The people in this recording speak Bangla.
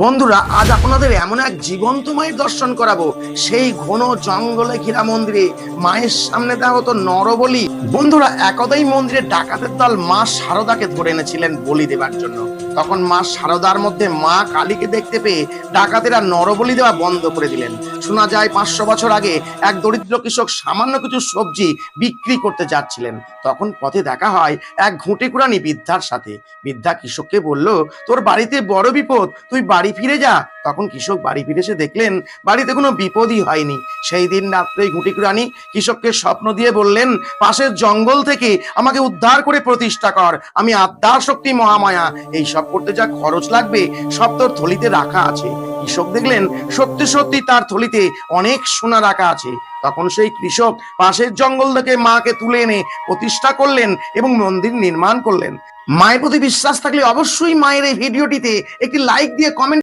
বন্ধুরা, আজ আপনাদের এমন এক জীবন্ত মায়ের দর্শন করাবো। সেই ঘন জঙ্গলে ঘেরা মন্দিরে মায়ের সামনে দেওয়া হতো নরবলি। বন্ধুরা, একদাই মন্দিরে ডাকাতের দল মা শারদাকে ধরে এনেছিলেন বলি দেবার জন্য। তখন মা শারদার মধ্যে মা কালীকে দেখতে পেয়ে ডাকাতেরা নরবলি দেওয়া বন্ধ করে দিলেন। শোনা যায় 500 বছর আগে এক দরিদ্র কৃষক সামান্য কিছু সবজি বিক্রি করতে যাচ্ছিলেন। তখন পথে দেখা হয় এক ঘুঁটে কুড়ানি বৃদ্ধার সাথে। বৃদ্ধা কৃষককে বলল, তোর বাড়িতে বড় বিপদ, তুই বাড়ি ফিরে যা। তখন কৃষক বাড়ি ফিরে এসে দেখলেন বাড়িতে কোনো বিপদই হয়নি। সেই দিন রাত্রে ঘুঁটি কুড়ানি কৃষককে স্বপ্ন দিয়ে বললেন, পাশের জঙ্গল থেকে আমাকে উদ্ধার করে প্রতিষ্ঠা কর, আমি আদ্যার শক্তি মহামায়া, এই সব করতে যা খরচ লাগবে সব তোর থলিতে রাখা আছে। কৃষক দেখলেন সত্যি সত্যি তার থলিতে অনেক সোনা রাখা আছে। তখন সেই কৃষক পাশের জঙ্গল থেকে মাকে তুলে এনে প্রতিষ্ঠা করলেন এবং মন্দির নির্মাণ করলেন। মায়ের প্রতি বিশ্বাস থাকলে অবশ্যই মায়ের এই ভিডিওটিতে একটি লাইক দিয়ে কমেন্ট